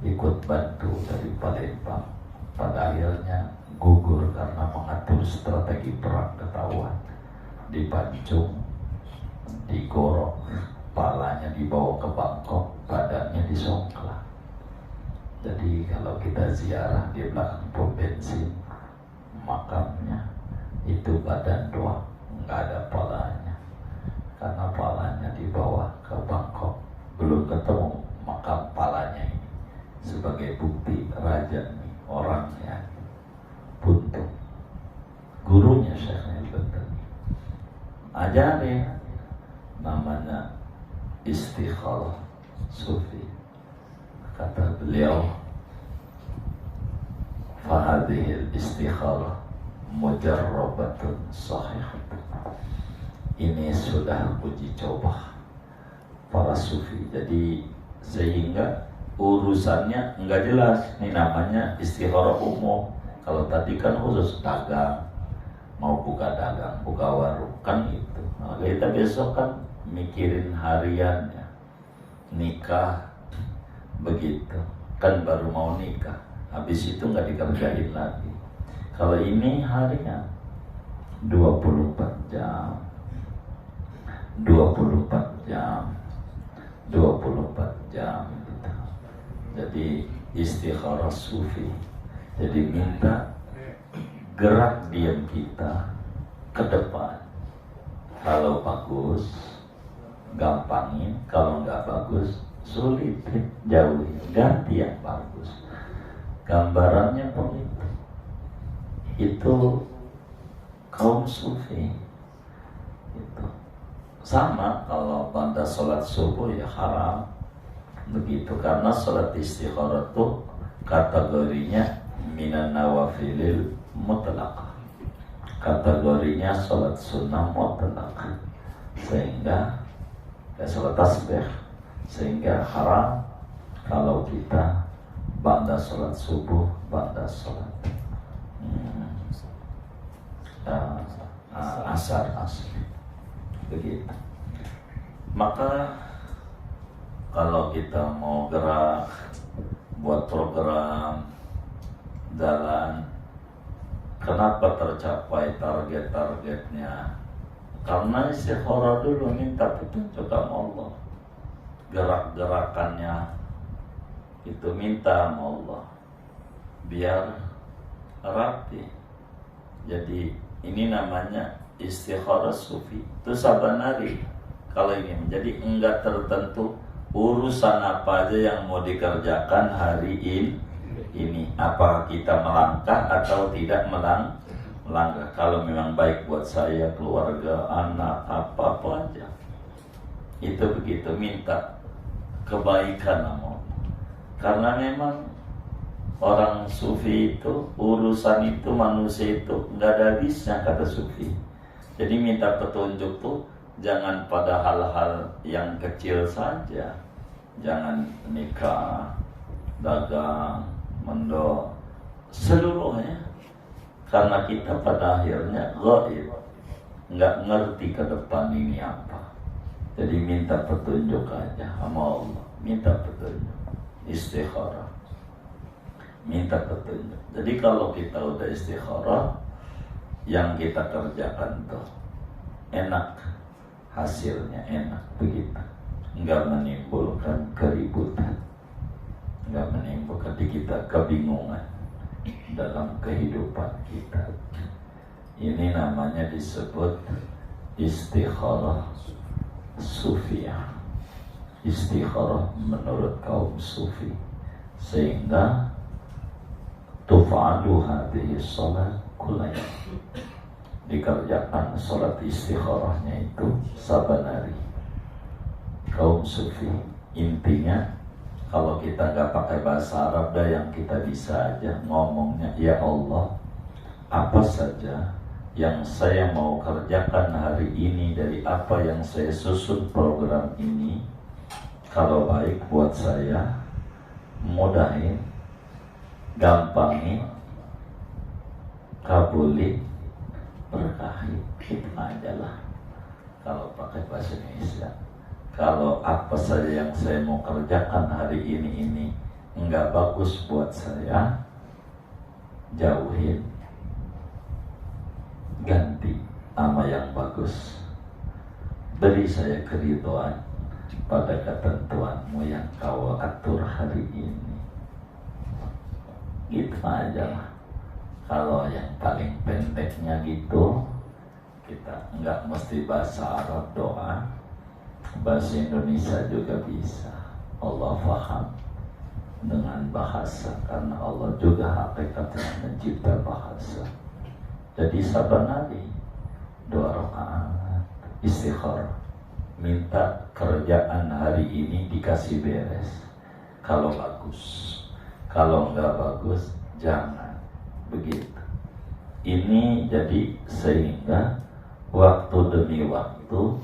ikut bantu dari Palembang. Pada akhirnya gugur karena mengatur strategi perang ketahuan, dipancung, digorok, palanya dibawa ke Bangkok, badannya di Songkhla. Jadi kalau kita ziarah di belakang pom bensin, makamnya itu badan doang, nggak ada palanya, karena palanya dibawa ke Bangkok. Belum ketemu makam palanya ini, sebagai bukti raja nih, orangnya buntu. Gurunya Syekh Al-Bantani ajarin, namanya istikharah sufi. Kata beliau, fahadhil istikharah mujarrabatun sahihah. Ini sudah uji coba para sufi. Jadi sehingga urusannya enggak jelas. Ini namanya istikharah umum. Kalau tadi kan khusus dagang, mau buka dagang, buka warung, kan itu. Nah, kita besok kan mikirin hariannya, nikah, begitu. Kan baru mau nikah, habis itu nggak dikerjain lagi. Kalau ini harian 24 jam, 24 jam, 24 jam gitu. Jadi istikharah sufi. Jadi minta gerak diam kita ke depan. Kalau bagus, gampangin. Kalau nggak bagus, sulit, jauhin. Ganti yang bagus. Gambarannya begitu. Itu kaum sufi. Itu sama kalau pada sholat subuh ya haram. Begitu, karena sholat istikharah itu kategorinya minan nawafilil mutlaqah, kategorinya sholat sunnah mutlaqah, sehingga sholat tasbih, sehingga haram kalau kita ba'da sholat subuh, ba'da sholat asar begitu. Maka kalau kita mau gerak buat program jalan, kenapa tercapai target-targetnya? Karena istikharah dulu, minta petunjuk sama Allah. Gerak-gerakannya itu minta sama Allah biar rapi. Jadi ini namanya istikharah sufi. Itu saban hari. Kalau ini menjadi enggak tertentu urusan apa aja yang mau dikerjakan hari ini apa kita melangkah atau tidak melangkah. Kalau memang baik buat saya, keluarga, anak, apa aja, itu begitu, minta kebaikan namun. Karena memang orang sufi itu, urusan itu, manusia itu nggak ada habisnya, kata sufi. Jadi minta petunjuk tuh jangan pada hal-hal yang kecil saja. Jangan nikah, dagang, mendok, seluruhnya. Karena kita pada akhirnya gaib, nggak ngerti ke depan ini apa. Jadi minta petunjuk aja sama Allah, minta petunjuk, istikharah, minta petunjuk. Jadi kalau kita udah istikharah, yang kita kerjakan tuh enak, hasilnya enak, begitu, nggak menimbulkan keributan, nggak menimbulkan di kita kebingungan dalam kehidupan kita. Ini namanya disebut istikharah sufiyah, istikharah menurut kaum sufi. Sehingga tuf'alu hadhihi shalat kullaya, dikerjakan salat istikharahnya itu saban hari. Kaum sufi intinya, kalau kita nggak pakai bahasa Arab dah, yang kita bisa aja ngomongnya, ya Allah, apa saja yang saya mau kerjakan hari ini dari apa yang saya susun program ini, kalau baik buat saya, mudahin, gampangin, kabulin, berkahi. Itu aja lah kalau pakai bahasa Indonesia. Kalau apa saja yang saya mau kerjakan hari ini enggak bagus buat saya, jauhin, ganti sama yang bagus. Beri saya keridhaan pada ketentuanmu yang kau atur hari ini. Gitu aja lah. Kalau yang paling pendeknya gitu, kita enggak mesti bahasa Arab doa, bahasa Indonesia juga bisa. Allah faham dengan bahasa, karena Allah juga hakikatnya mencipta bahasa. Jadi saban hari 2 rakaat istikharah, minta kerjaan hari ini dikasih beres. Kalau bagus, kalau enggak bagus jangan, begitu. Ini jadi sehingga waktu demi waktu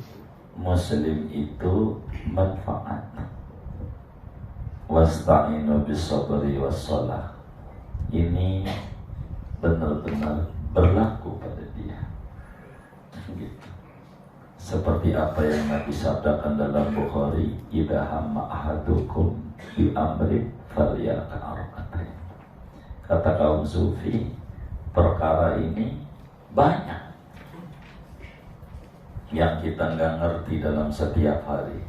Muslim itu manfaat. Wasta'inu bis-sabri was-shalah. Ini benar-benar berlaku pada dia. Gitu. Seperti apa yang Nabi sabdakan dalam Bukhari, idza hamma ahadukum bi amri falyaka arba'atain. Kata kaum sufi, perkara ini banyak yang kita nggak ngerti dalam setiap hari.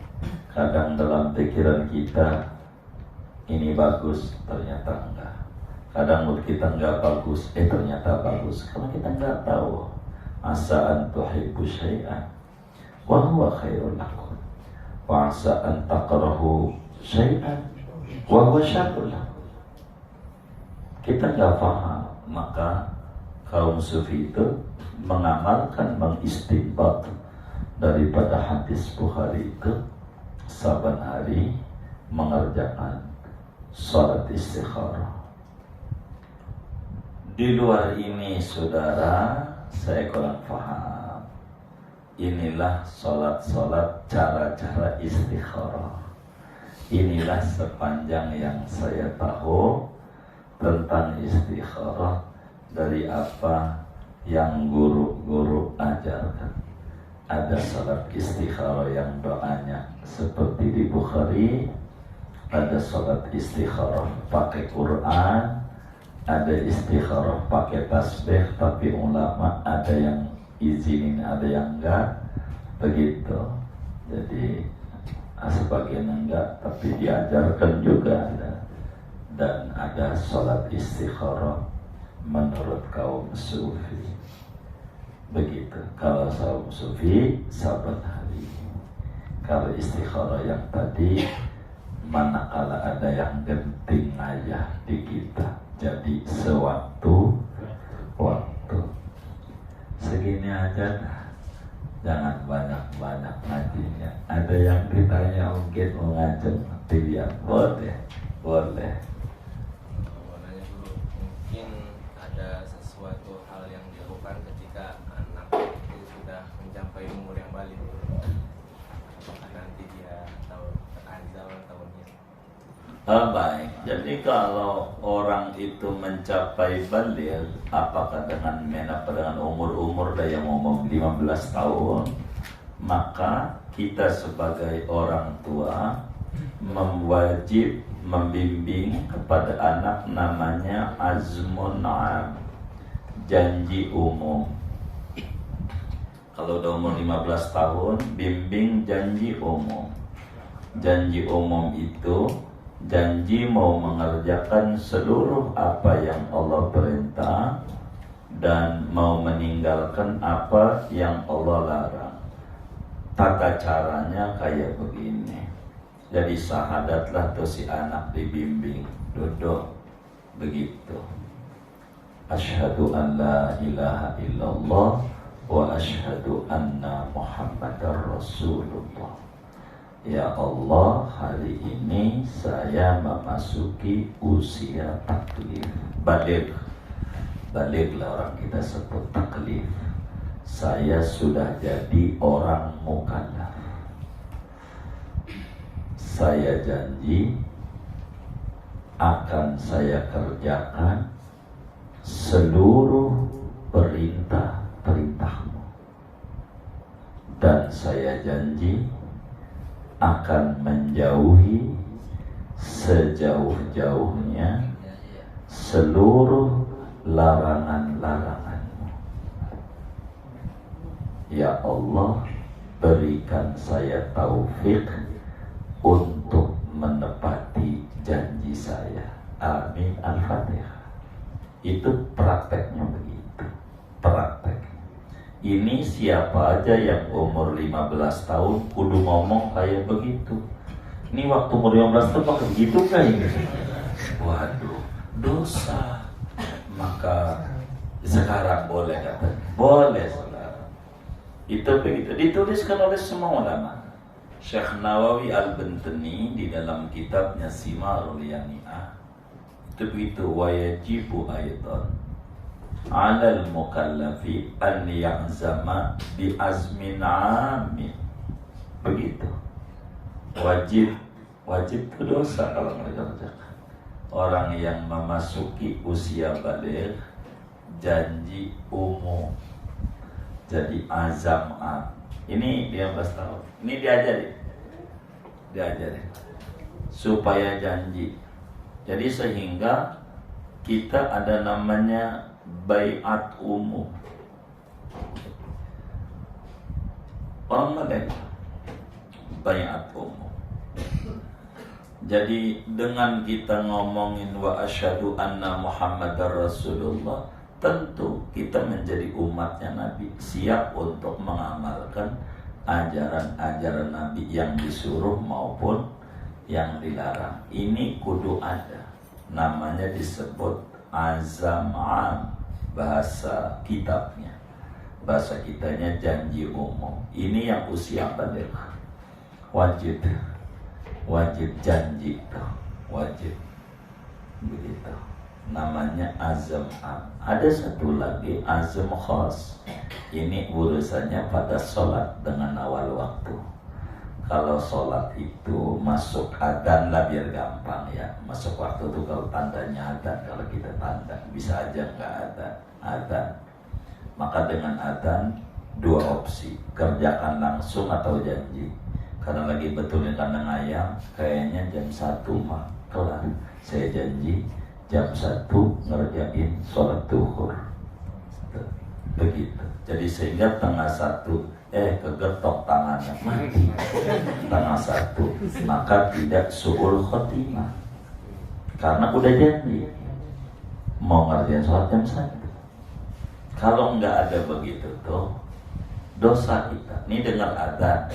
Kadang dalam pikiran kita ini bagus, ternyata enggak. Kadang menurut kita enggak bagus, ternyata bagus. Karena kita enggak tahu. Asa an tuhibbu syai'an wa huwa khairun lakum, wa asa an takrahu syai'an wa huwa syarrun lakum. Kita enggak paham, maka kaum sufi itu mengamalkan, mengistinbat daripada hadis Bukhari itu, saban hari mengerjakan salat istikharah. Di luar ini saudara, saya kurang paham. Inilah salat-salat, cara-cara istikharah. Inilah sepanjang yang saya tahu tentang istikharah dari apa yang guru-guru ajarkan. Ada salat istikharah yang doanya seperti di Bukhari, ada salat istikharah pakai Quran, ada istikharah pakai tasbih, tapi ulama ada yang izinin, ada yang enggak, begitu. Jadi sebagian enggak, tapi diajarkan juga ada. Dan ada salat istikharah menurut kaum sufi, begitu. Kalau kaum sufi saban hari. Kalau istikharah yang tadi, manakala ada yang genting aja di kita, Iya, boleh, boleh.
Mau nanya dulu, mungkin ada sesuatu hal yang dilakukan ketika anak itu sudah mencapai umur yang balik. Apakah nanti dia tahu azal tahunnya?
Baik, jadi kalau orang itu mencapai balik, apakah dengan umur-umur yang umum 15 tahun, maka kita sebagai orang tua mewajib membimbing kepada anak namanya azmun am, janji umum. Kalau udah umur 15 tahun, bimbing janji umum. Janji umum itu janji mau mengerjakan seluruh apa yang Allah perintah dan mau meninggalkan apa yang Allah larang. Tata caranya kayak begini. Jadi sahadatlah tuh si anak dibimbing, duduk begitu. Asyhadu an la ilaha illallah wa asyhadu anna Muhammadar Rasulullah. Ya Allah, hari ini saya memasuki usia taklif. Baliglah orang kita sebut taklif. Saya sudah jadi orang mukallaf. Saya janji akan saya kerjakan seluruh perintah-perintahmu, dan saya janji akan menjauhi sejauh-jauhnya seluruh larangan-laranganmu. Ya Allah, berikan saya taufik untuk menepati janji saya. Amin. Al-Fatihah. Itu prakteknya begitu. Praktek. Ini siapa aja yang umur 15 tahun kudu ngomong kayak begitu. Ini waktu umur 15 tahun pakai begitu kan ini? Waduh, dosa. Maka sekarang boleh katanya. Boleh saudara. Itu begitu. Dituliskan oleh semua ulama. Syekh Nawawi Al-Bantani di dalam kitabnya Simarul Yani'ah itu begitu, wa yajibu aidan 'alal mukallafi an ya'zama bi azmin 'amin. Begitu. Wajib itu dosa kalau mengerjakan. Orang yang memasuki usia baligh janji umum. Jadi azam am. Ini 15 tahun. Ini diajari supaya janji. Jadi sehingga kita ada namanya baiat umum. Orang Melayu baiat umum. Jadi dengan kita ngomongin wa asyhadu anna Muhammadar Rasulullah, tentu kita menjadi umatnya Nabi, siap untuk mengamalkan ajaran-ajaran Nabi yang disuruh maupun yang dilarang. Ini kudu ada. Namanya disebut azam am, bahasa kitabnya. Bahasa kitanya janji umum. Ini yang usia baligh. Wajib janji itu. Wajib. Begitu. Namanya azam am. Ada satu lagi azam khas. Ini urusannya pada sholat dengan awal waktu. Kalau sholat itu masuk adzan lah biar gampang ya. Masuk waktu itu kalau tandanya adzan, kalau kita tanda bisa aja nggak adzan. Maka dengan adzan dua opsi, kerjakan langsung atau janji. Karena lagi betulnya kandang ayam, kayaknya jam 1 mah kelar. Saya janji jam 1 ngerjain sholat duhur. Begitu. Jadi sehingga tengah 1 kegetok tangannya mati. Tengah 1 maka tidak su'ul khotimah. Karena udah janji mau ngerjain sholat jam 1. Kalau nggak ada begitu tuh dosa kita. Ini dengar adzan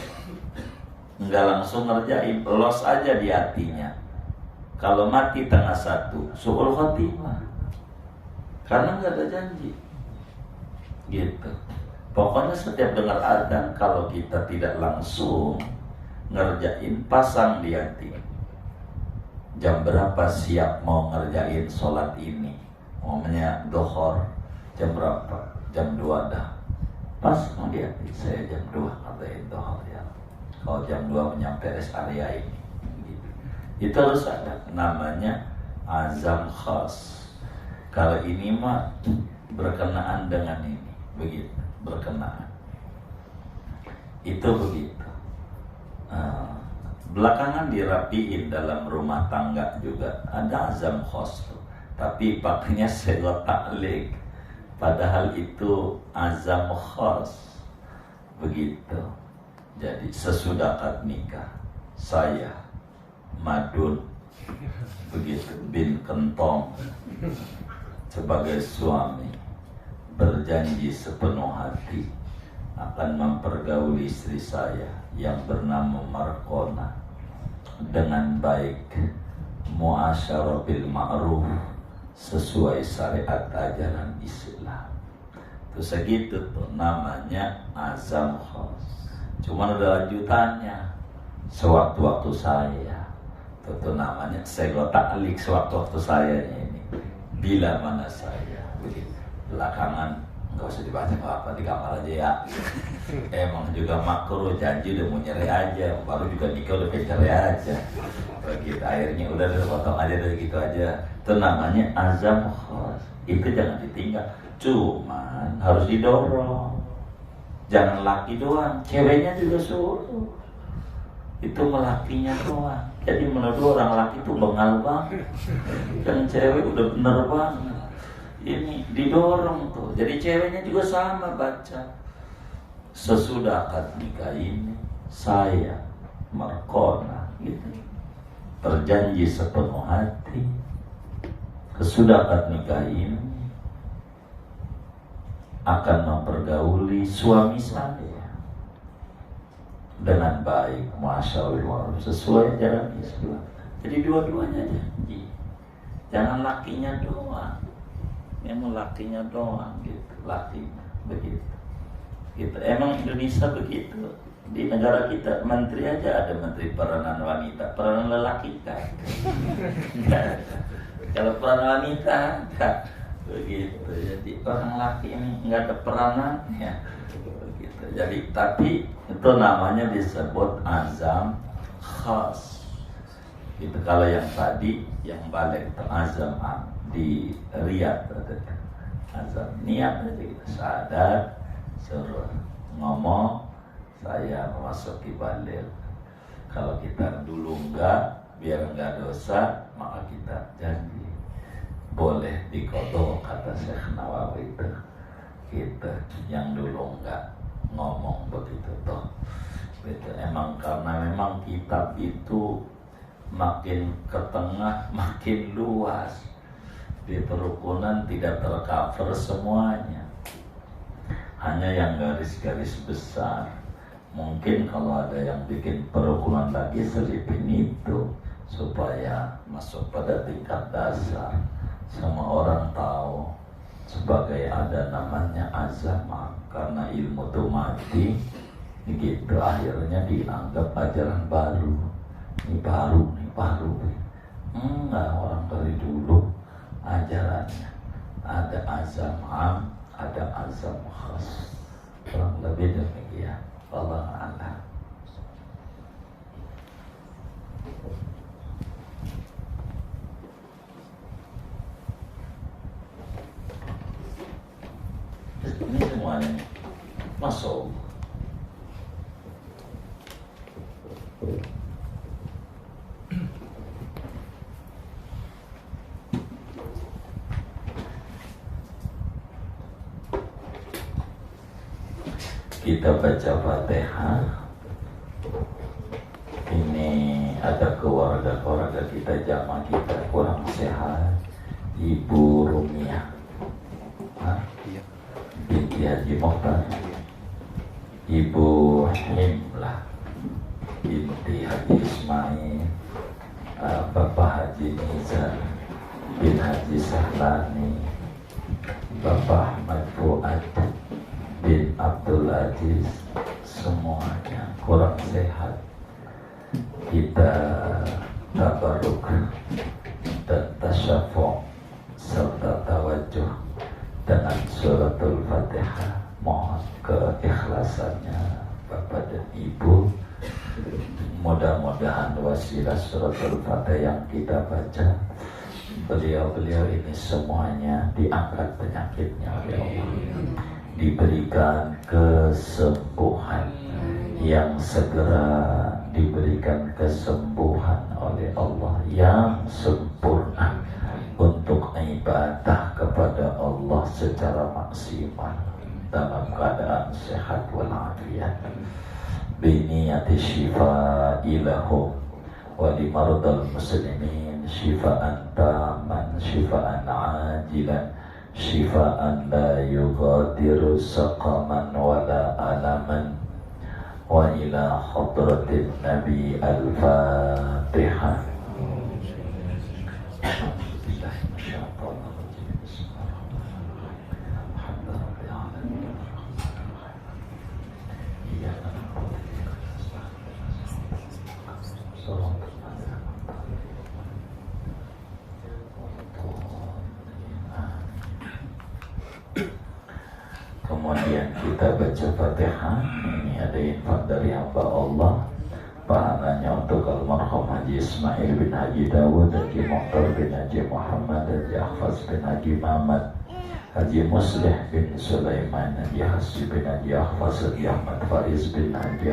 nggak langsung ngerjain, los aja di hatinya. Kalau mati tengah 1 su'ul khotimah. Karena nggak ada janji. Gitu. Pokoknya setiap dengar adzan, kalau kita tidak langsung ngerjain, pasang di hati. jam berapa siap mau ngerjain sholat ini, momennya dohor jam berapa, jam 2 dah pas dia, saya jam 2 ngerjain dohor ya, kalau jam 2 menyampe rest area ini gitu. Itu harus ada namanya azam khas. Kalau ini mah berkenaan dengan ini, begitu, berkenaan itu begitu. Belakangan dirapiin dalam rumah tangga juga ada azam khos, tapi pakainya selo taklik, padahal itu azam khos begitu. Jadi sesudah akad nikah saya Madun begitu bin Kentong sebagai suami berjanji sepenuh hati akan mempergauli istri saya yang bernama Markona dengan baik, muasyarah bil ma'ruf, sesuai syariat ajaran Islam. Itu segitu tuh namanya azam khos. Cuman ada lanjutannya, sewaktu-waktu saya itu namanya sego taklik, sewaktu-waktu saya ini, bila mana saya begitu. Belakangan nggak usah dibaca apa di kamar aja ya. Emang juga makruh, janji udah mau nyeri aja, baru juga nikah udah pengen cerai aja begitu. Akhirnya udah potong aja dari gitu aja. Itu namanya azam khos. Itu jangan ditinggal, cuman harus didorong. Jangan laki doang, ceweknya juga suruh. Itu melakinya doang. Jadi menurut orang laki itu bengal banget, yang cewek udah bener banget. Ini didorong tuh. Jadi ceweknya juga sama baca. Sesudah akad nikah ini saya Markona gitu, berjanji sepenuh hati, sesudah akad nikah ini akan mempergauli suami saya dengan baik, masya Allah, sesuai ajaran Islam. Jadi dua-duanya janji, jangan lakinya doang. Memang lakinya doang gitu, lakinya begitu. Gitu. Emang Indonesia begitu. Di negara kita menteri aja ada menteri peranan wanita, peranan lelaki kan? Nggak ada. Kalau peranan wanita enggak begitu. Jadi orang laki ini nggak ada peranannya begitu. Jadi tapi itu namanya disebut azam khas. Itu kalau yang tadi yang balik itu azam di Riyadh, azam niat aja kita sadar, suruh ngomong saya memasuki balil. Kalau kita dulu enggak, biar enggak dosa, maka kita janji boleh dikodok, kata Syekh Nawawi itu. Kita yang dulu enggak ngomong begitu toh. Itu emang karena memang kitab itu makin ke tengah makin luas. Di perukunan tidak tercover semuanya, hanya yang garis-garis besar. Mungkin kalau ada yang bikin perukunan lagi selipin itu supaya masuk pada tingkat dasar, semua orang tahu sebagai ada namanya azamah. Karena ilmu itu mati gitu, akhirnya dianggap ajaran baru. Ini baru. Enggak, orang dari dulu ajarannya ada azam am, ada azam khas, kurang lebih demikian. Allah a'lam. Ini semuanya masuk. Kita baca Fatihah. Ini ada keluarga kita, jamaah kita kurang sehat. Ibu Rumiah binti Haji Mokhtar, Ibu Himlah binti Haji Ismail, Bapak Haji Nizar bin Haji Sahlani, Bapak Ahmad Fuad bin Abdul Aziz, semuanya kurang sehat. Kita tabarruk dan tasyafu' serta tawajuh dengan suratul Fatihah. Mohon keikhlasannya Bapak dan Ibu. Mudah-mudahan wasilah suratul Fatihah yang kita baca, beliau-beliau ini semuanya diangkat penyakitnya oleh Allah, diberikan kesembuhan yang segera, diberikan kesembuhan oleh Allah yang sempurna untuk ibadah kepada Allah secara maksimal dalam keadaan sehat walafiat. Biniyati shifa'i lahum wa limardal muslimin shifaan taman shifaan ajilan shifaan la yughadiru saqaman wala alaman. Wa ila hadratin Nabi al-Fatihah. Kemudian kita baca Fatihah. Ini ada infak dari hamba Allah, pahalanya untuk almarhum Haji Ismail bin Haji Dawud, Haji Mukhtar bin Haji Muhammad, Haji Ahfaz bin Haji Muhammad, Haji Muslih bin Sulaiman, Haji Hasib bin Haji Ahfaz, Haji Ahmad Faiz bin Haji